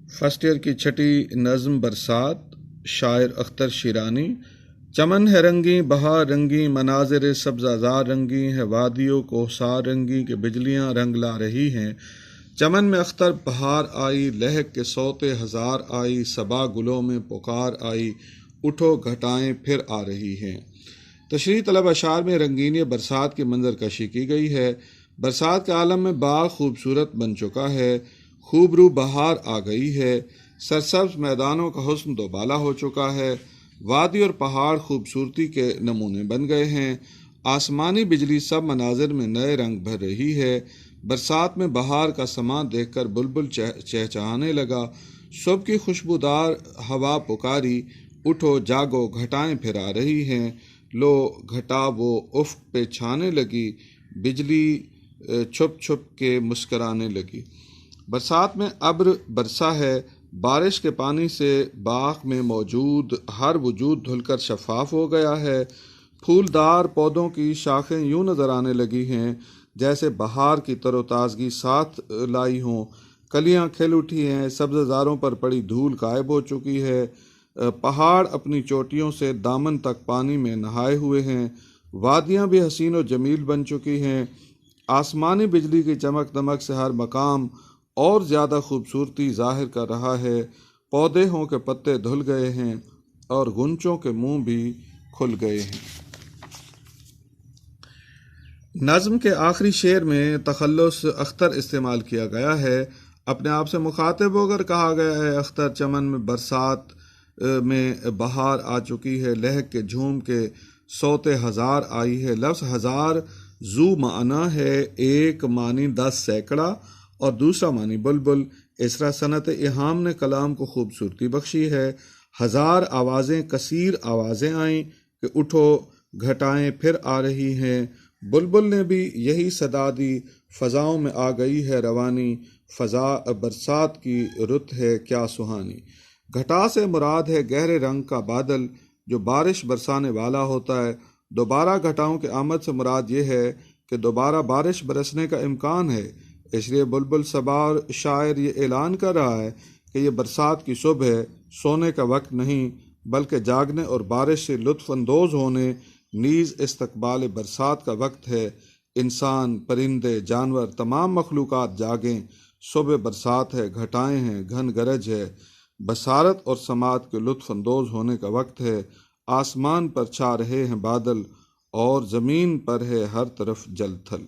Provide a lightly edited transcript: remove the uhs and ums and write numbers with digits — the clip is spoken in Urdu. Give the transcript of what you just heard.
فرسٹ ایئر کی چھٹی نظم برسات، شاعر اختر شیرانی۔ چمن ہے رنگی بہار رنگی، مناظر سبزہ رنگی ہے، وادیوں کوہسار رنگی کہ بجلیاں رنگ لا رہی ہیں۔ چمن میں اختر بہار آئی، لہک کے صوت ہزار آئی، صبا گلوں میں پکار آئی، اٹھو گھٹائیں پھر آ رہی ہیں۔ تشریح طلب اشعار میں رنگینی برسات کی منظر کشی کی گئی ہے۔ برسات کے عالم میں باغ خوبصورت بن چکا ہے، خوبرو بہار آ گئی ہے، سرسبز میدانوں کا حسن دوبالا ہو چکا ہے، وادی اور پہاڑ خوبصورتی کے نمونے بن گئے ہیں، آسمانی بجلی سب مناظر میں نئے رنگ بھر رہی ہے۔ برسات میں بہار کا سماں دیکھ کر بلبل چہچہانے لگا، صبح کی خوشبودار ہوا پکاری، اٹھو جاگو گھٹائیں پھر آ رہی ہیں، لو گھٹا وہ افق پہ چھانے لگی، بجلی چھپ چھپ کے مسکرانے لگی۔ برسات میں ابر برسا ہے، بارش کے پانی سے باغ میں موجود ہر وجود دھل کر شفاف ہو گیا ہے۔ پھولدار پودوں کی شاخیں یوں نظر آنے لگی ہیں جیسے بہار کی تر و تازگی ساتھ لائی ہوں، کلیاں کھل اٹھی ہیں، سبزہ زاروں پر پڑی دھول غائب ہو چکی ہے، پہاڑ اپنی چوٹیوں سے دامن تک پانی میں نہائے ہوئے ہیں، وادیاں بھی حسین و جمیل بن چکی ہیں، آسمانی بجلی کی چمک دمک سے ہر مقام اور زیادہ خوبصورتی ظاہر کر رہا ہے، پودے ہوں کے پتے دھل گئے ہیں اور غنچوں کے منہ بھی کھل گئے ہیں۔ نظم کے آخری شعر میں تخلص اختر استعمال کیا گیا ہے۔ اپنے آپ سے مخاطب ہو کر کہا گیا ہے، اختر چمن میں برسات میں بہار آ چکی ہے، لہک کے جھوم کے صوت ہزار آئی ہے۔ لفظ ہزار ذو معنی ہے، ایک معنی 10 سینکڑا اور دوسرا معنی بلبل۔ اس طرح صنعت ایہام نے کلام کو خوبصورتی بخشی ہے۔ ہزار آوازیں، کثیر آوازیں آئیں کہ اٹھو گھٹائیں پھر آ رہی ہیں۔ بلبل نے بھی یہی صدا دی، فضاؤں میں آ گئی ہے روانی، فضا برسات کی رت ہے کیا سہانی۔ گھٹا سے مراد ہے گہرے رنگ کا بادل جو بارش برسانے والا ہوتا ہے۔ دوبارہ گھٹاؤں کے آمد سے مراد یہ ہے کہ دوبارہ بارش برسنے کا امکان ہے، اس لیے بلبل صبا شاعر یہ اعلان کر رہا ہے کہ یہ برسات کی صبح ہے، سونے کا وقت نہیں بلکہ جاگنے اور بارش سے لطف اندوز ہونے نیز استقبال برسات کا وقت ہے۔ انسان، پرندے، جانور، تمام مخلوقات جاگیں، صبح برسات ہے، گھٹائیں ہیں، گھن گرج ہے، بصارت اور سماعت کے لطف اندوز ہونے کا وقت ہے۔ آسمان پر چھا رہے ہیں بادل اور زمین پر ہے ہر طرف جل تھل۔